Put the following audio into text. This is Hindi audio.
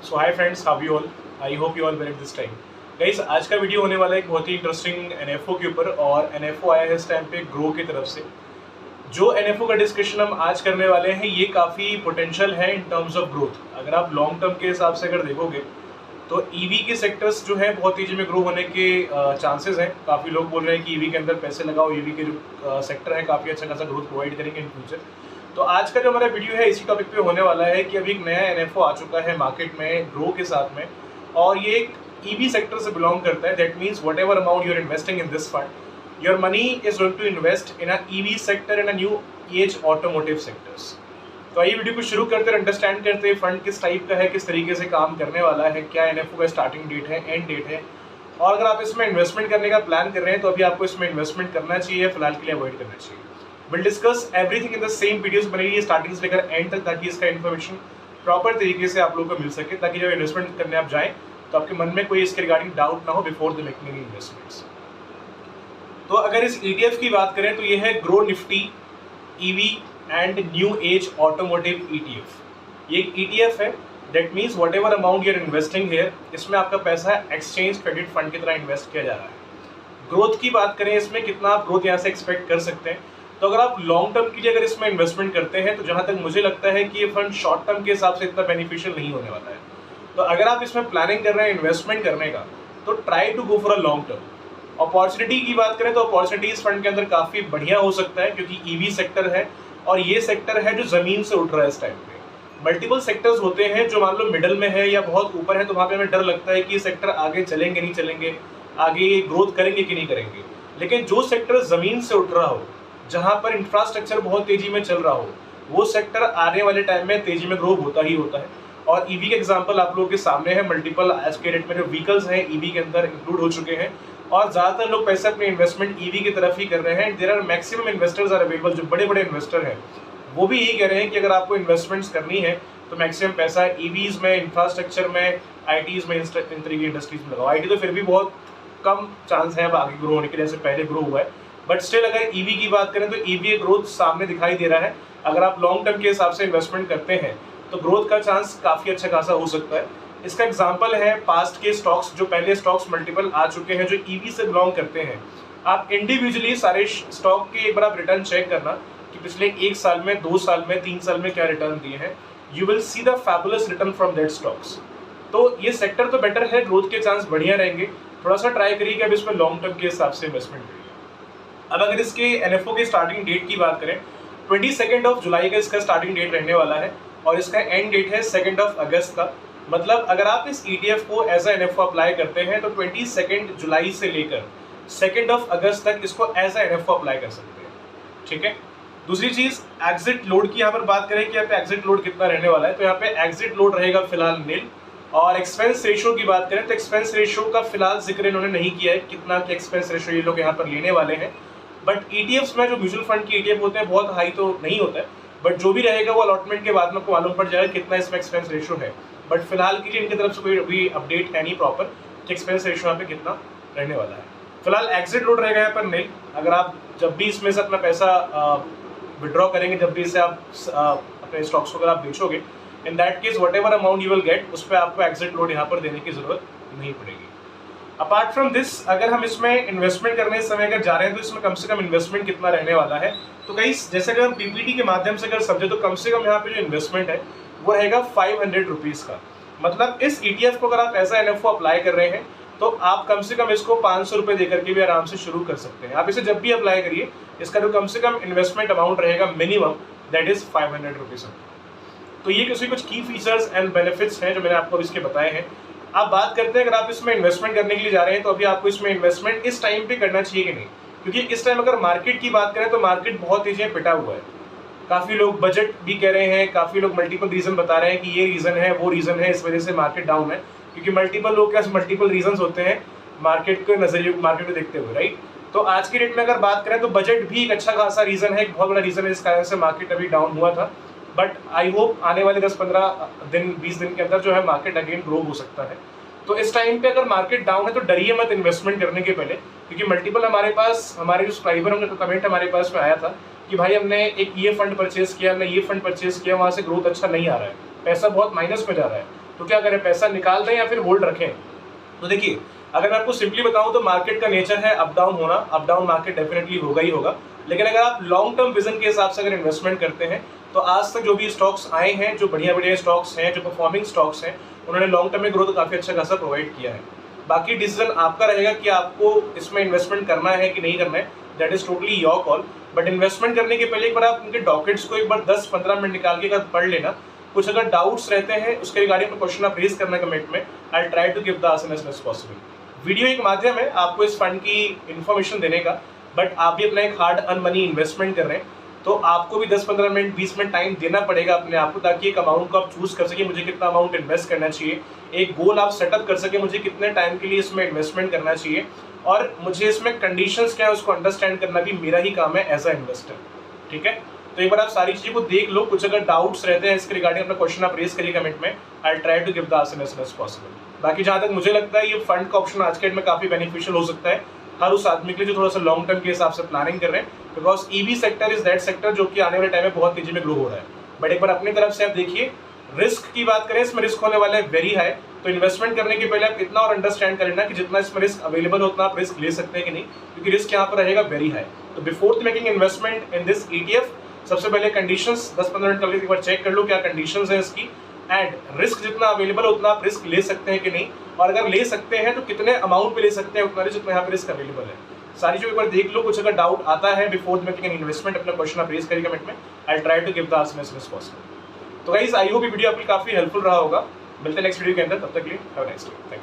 So hi friends, how you all? I hope you all well at this time. Guys, आज का वीडियो होने वाला है एक बहुत ही इंटरेस्टिंग एनएफओ के ऊपर, और एनएफओ आया है इस टाइम पे ग्रो की तरफ से। जो एनएफओ का डिस्कशन हम आज करने वाले हैं, ये काफ़ी पोटेंशियल है इन टर्म्स ऑफ ग्रोथ। अगर आप लॉन्ग टर्म के हिसाब से अगर देखोगे तो ईवी के सेक्टर्स जो है बहुत तेजी में ग्रो होने के चांसेस हैं। काफ़ी लोग बोल रहे हैं कि ईवी के अंदर पैसे लगाओ, ईवी के जो सेक्टर है काफ़ी अच्छा खासा ग्रोथ प्रोवाइड करेंगे इन फ्यूचर। तो आज का जो हमारा वीडियो है इसी टॉपिक पे होने वाला है कि अभी एक नया एनएफओ आ चुका है मार्केट में ग्रो के साथ में, और ये एक ईवी सेक्टर से बिलोंग करता है। That means whatever amount you are investing in this fund, your money is going to invest in a EV sector in a new age automotive sectors. तो आइए वीडियो को शुरू करते हैं, अंडरस्टैंड करते हैं फंड किस टाइप का है, किस तरीके से काम करने वाला है, क्या एनएफओ का स्टार्टिंग डेट है, एंड डेट है, और अगर आप इसमें इन्वेस्टमेंट करने का प्लान कर रहे हैं तो अभी आपको इसमें इन्वेस्टमेंट करना चाहिए, फिलहाल के लिए अवॉइड करना चाहिए। Will discuss everything in the same videos बनेगी स्टार्टिंग से लेकर एंड तक, ताकि इसका इन्फॉर्मेशन प्रॉपर तरीके से आप लोगों को मिल सके, ताकि जब इन्वेस्टमेंट करने आप जाएं तो आपके मन में कोई इसके रिगार्डिंग डाउट ना हो before the making any investments. तो अगर इस ईटीएफ की बात करें तो ये है Groww Nifty EV and new age automotive ETF. ये एक ईटीएफ है। That means whatever amount you are investing here, इसमें आपका पैसा एक्सचेंज क्रेडिट फंड की तरह इन्वेस्ट किया जा रहा है। ग्रोथ की बात करें, इसमें कितना आप ग्रोथ यहाँ से एक्सपेक्ट कर सकते हैं, तो अगर आप लॉन्ग टर्म के लिए अगर इसमें इन्वेस्टमेंट करते हैं तो जहाँ तक मुझे लगता है कि ये फंड शॉर्ट टर्म के हिसाब से इतना बेनिफिशियल नहीं होने वाला है। तो अगर आप इसमें प्लानिंग कर रहे हैं इन्वेस्टमेंट करने का, तो try to go for a long term. Opportunity की बात करें तो अपॉर्चुनिटी इस फंड के अंदर काफ़ी बढ़िया हो सकता है, क्योंकि ईवी सेक्टर है और ये सेक्टर है जो ज़मीन से उठ रहा है इस टाइम पे। मल्टीपल सेक्टर्स होते हैं जो मान लो मिडल में है या बहुत ऊपर है, तो वहाँ पे हमें डर लगता है कि ये सेक्टर आगे चलेंगे नहीं चलेंगे, आगे ग्रोथ करेंगे कि नहीं करेंगे। लेकिन जो सेक्टर ज़मीन से उठ रहा हो, जहाँ पर इंफ्रास्ट्रक्चर बहुत तेजी में चल रहा हो, वो सेक्टर आने वाले टाइम में तेजी में ग्रो होता ही होता है। और ईवी के एग्जांपल आप लोगों के सामने है। मल्टीपल आज के डेट में जो व्हीकल्स हैं ईवी के अंदर इंक्लूड हो चुके हैं, और ज़्यादातर लोग पैसे अपने इन्वेस्टमेंट ईवी की तरफ ही कर रहे हैं। There are maximum investors are available. जो बड़े बड़े इन्वेस्टर हैं वो भी यही कह रहे हैं कि अगर आपको इन्वेस्टमेंट्स करनी है तो मैक्सिमम पैसा ईवीज में, इंफ्रास्ट्रक्चर में, आईटीज में, इन तरीके की इंडस्ट्रीज में लगाओ। आईटी तो फिर भी बहुत कम चांस है अब आगे ग्रो होने के, जैसे पहले ग्रो हुआ है, बट स्टिल अगर ईवी की बात करें तो ईवी ग्रोथ सामने दिखाई दे रहा है। अगर आप लॉन्ग टर्म के हिसाब से इन्वेस्टमेंट करते हैं तो ग्रोथ का चांस काफ़ी अच्छा खासा हो सकता है। इसका एग्जांपल है पास्ट के स्टॉक्स, जो पहले स्टॉक्स मल्टीपल आ चुके हैं जो ईवी से बिलोंग करते हैं। आप इंडिविजुअली सारे स्टॉक के एक बार आप रिटर्न चेक करना कि पिछले 1 साल में, 2 साल में, 3 साल में क्या रिटर्न दिए हैं। You will see the fabulous return from that stocks. तो ये सेक्टर तो बेटर है, ग्रोथ के चांस बढ़िया रहेंगे। थोड़ा सा ट्राई करिए कि अब इसमें लॉन्ग टर्म के हिसाब से इन्वेस्टमेंट करिए। अब अगर इसके एनएफओ की स्टार्टिंग डेट की बात करें, 22 जुलाई का इसका स्टार्टिंग डेट रहने वाला है, और इसका एंड डेट है 2 अगस्त का। मतलब अगर आप इस ईटीएफ को एज ए एनएफओ अप्लाई करते हैं तो 22 जुलाई से लेकर 2 अगस्त तक इसको एज ए एनएफओ अप्लाई कर सकते हैं। ठीक है। दूसरी चीज, एग्जिट लोड की यहाँ पर बात करें कि यहाँ पे एग्जिट लोड कितना रहने वाला है, तो यहाँ पे एग्जिट लोड रहेगा फिलहाल नील। और एक्सपेंस रेशियो की बात करें तो एक्सपेंस रेशियो का फिलहाल जिक्र इन्होंने नहीं किया है, कितना कि एक्सपेंस रेशियो ये लोग यहाँ पर लेने वाले हैं। बट ईटीएफ्स में जो म्यूचुअल फंड के ईटीएफ होते हैं बहुत हाई तो नहीं होता है, बट जो भी रहेगा वो अलॉटमेंट के बाद में आपको मालूम पड़ जाएगा कितना इसमें एक्सपेंस रेशियो है। बट फिलहाल के लिए इनकी तरफ से कोई अभी अपडेट है नहीं प्रॉपर कि एक्सपेंस रेशियो यहाँ पे कितना रहने वाला है। फिलहाल एग्जिट लोड रहेगा यहाँ पर नील। अगर आप जब भी इसमें से अपना पैसा विड्रॉ करेंगे, जब भी इसे आप अपने स्टॉक्स को अगर आप बेचोगे, in that case whatever amount you will get, उस पर आपको एग्जिट लोड यहाँ पर देने की जरूरत नहीं पड़ेगी। अपार्ट फ्रॉम दिस, अगर हम इसमें इन्वेस्टमेंट करने समय अगर जा रहे हैं तो इसमें कम से कम इन्वेस्टमेंट कितना रहने वाला है, तो कहीं जैसे अगर हम पीपीटी के माध्यम से अगर समझे तो कम से कम यहाँ पे जो इन्वेस्टमेंट है वो रहेगा 500 रुपीज़ का। मतलब इस ईटीएफ को अगर आप ऐसा एनएफओ अप्लाई कर रहे हैं तो आप कम से कम इसको 500 रुपये देकर के भी आराम से शुरू कर सकते हैं। आप इसे जब भी अप्लाई करिए, इसका जो कम से कम इन्वेस्टमेंट अमाउंट रहेगा मिनिमम, दैट इज 500 रुपीज़। तो ये कुछ की फीचर्स एंड बेनिफिट्स हैं जो मैंने आपको इसके बताए हैं। आप बात करते हैं अगर आप इसमें इन्वेस्टमेंट करने के लिए जा रहे हैं तो अभी आपको इसमें इन्वेस्टमेंट इस टाइम पे करना चाहिए कि नहीं, क्योंकि इस टाइम अगर मार्केट की बात करें तो मार्केट बहुत तेजी में पिटा हुआ है। काफ़ी लोग बजट भी कह रहे हैं, काफ़ी लोग मल्टीपल रीज़न बता रहे हैं कि ये रीज़न है, वो रीज़न है, इस वजह से मार्केट डाउन है, क्योंकि मल्टीपल लोग के पास मल्टीपल रीजंस होते हैं मार्केट के नजरिए, मार्केट को देखते हुए, राइट। तो आज की डेट में अगर बात करें तो बजट भी एक अच्छा खासा रीज़न है, एक बहुत बड़ा रीज़न है इस कारण से मार्केट अभी डाउन हुआ था। बट आई होप आने वाले 10-15 दिन, 20 दिन के अंदर जो है मार्केट अगेन ग्रो हो सकता है। तो इस टाइम पे अगर मार्केट डाउन है तो डरिए मत इन्वेस्टमेंट करने के पहले, क्योंकि मल्टीपल हमारे पास, हमारे जो सब्सक्राइबर होंगे, तो कमेंट हमारे पास में आया था कि भाई हमने एक ये फंड परचेज किया, हमने ये फंड परचेज किया, वहाँ से ग्रोथ अच्छा नहीं आ रहा है। पैसा बहुत माइनस में जा रहा है, तो क्या करें, पैसा निकाल दें या फिर होल्ड रखें? तो देखिए, अगर मैं आपको सिंपली बताऊं तो मार्केट का नेचर है अप डाउन होना, अप डाउन मार्केट डेफिनेटली होगा ही होगा। लेकिन अगर आप लॉन्ग टर्म विजन के हिसाब से अगर इन्वेस्टमेंट करते हैं तो आज तक जो भी स्टॉक्स आए हैं, जो बढ़िया बढ़िया स्टॉक्स हैं, जो परफॉर्मिंग स्टॉक्स हैं, उन्होंने लॉन्ग टर्म में ग्रोथ काफी अच्छा खासा प्रोवाइड किया है। बाकी डिसीजन आपका रहेगा कि आपको इसमें इन्वेस्टमेंट करना है कि नहीं करना है, that is totally your call. But investment करने के पहले एक बार आप उनके डॉक्यूमेंट्स को एक बार 10-15 मिनट निकाल के पढ़ लेना। कुछ अगर डाउट्स रहते हैं उसके रिगार्डिंग में क्वेश्चन आप रेज करना कमेंट में, I try to give the answer as much possible. Video एक माध्यम है आपको इस फंड की इन्फॉर्मेशन देने का, बट आप भी अपना एक हार्ड अर्न मनी इन्वेस्टमेंट कर रहे हैं, तो आपको भी 10-15 मिनट 20 मिनट टाइम देना पड़ेगा अपने आप को, ताकि एक अमाउंट को आप चूज कर सके, मुझे कितना अमाउंट इन्वेस्ट करना चाहिए, एक गोल आप सेटअप कर सके, मुझे कितने टाइम के लिए इसमें इन्वेस्टमेंट करना चाहिए, और मुझे इसमें कंडीशंस क्या है उसको अंडरस्टैंड करना भी मेरा ही काम है एज अ इन्वेस्टर। ठीक है, तो एक बार आप सारी चीज़ों को देख लो। कुछ अगर डाउट्स रहते हैं इसके रिगार्डिंग अपना क्वेश्चन आप रेज करिए कमेंट में, I try to give the answer as much possible. बाकी जहाँ तक मुझे लगता है ये फंड का ऑप्शन आज के डेट में काफी बेनिफिशियल हो सकता है हर उस आदमी के लिए जो थोड़ा सा लॉन्ग टर्म के हिसाब से प्लानिंग कर रहे हैं, because EV sector is that sector जो कि आने वाले टाइम में बहुत तेजी में ग्रो हो रहा है। बट एक बार अपनी तरफ से आप देखिए, रिस्क की बात करें, इसमें रिस्क होने वाला है वेरी हाई, तो इन्वेस्टमेंट करने के पहले आप इतना और अंडरस्टैंड कर लेना कि जितना इसमें रिस्क अवेलेबल हो उतना आप रिस्क ले सकते हैं कि नहीं, क्योंकि रिस्क यहाँ पर रहेगा वेरी हाई। तो before making investment in this ETF, सबसे पहले कंडीशंस 10-15 मिनट करके एक बार चेक कर लो क्या कंडीशंस है इसकी, एंड रिस्क जितना अवेलेबल है उतना आप रिस्क ले सकते हैं कि नहीं, और अगर ले सकते हैं तो कितने अमाउंट पे ले सकते हैं, उतना जितना यहाँ पे रिस्क अवेलेबल है। सारी चीज़ एक बार देख लो। कुछ अगर डाउट आता है बिफोर मेकिंग एन इन्वेस्टमेंट, अपना क्वेश्चन आप रेज करिए कमेंट में, I try to give the answer as much possible. तो गाइस, आई होप ये वीडियो आपके काफी हेल्पफुल रहा होगा। मिलते हैं नेक्स्ट वीडियो के अंदर, तब तक के लिए हैव अ नाइस डे।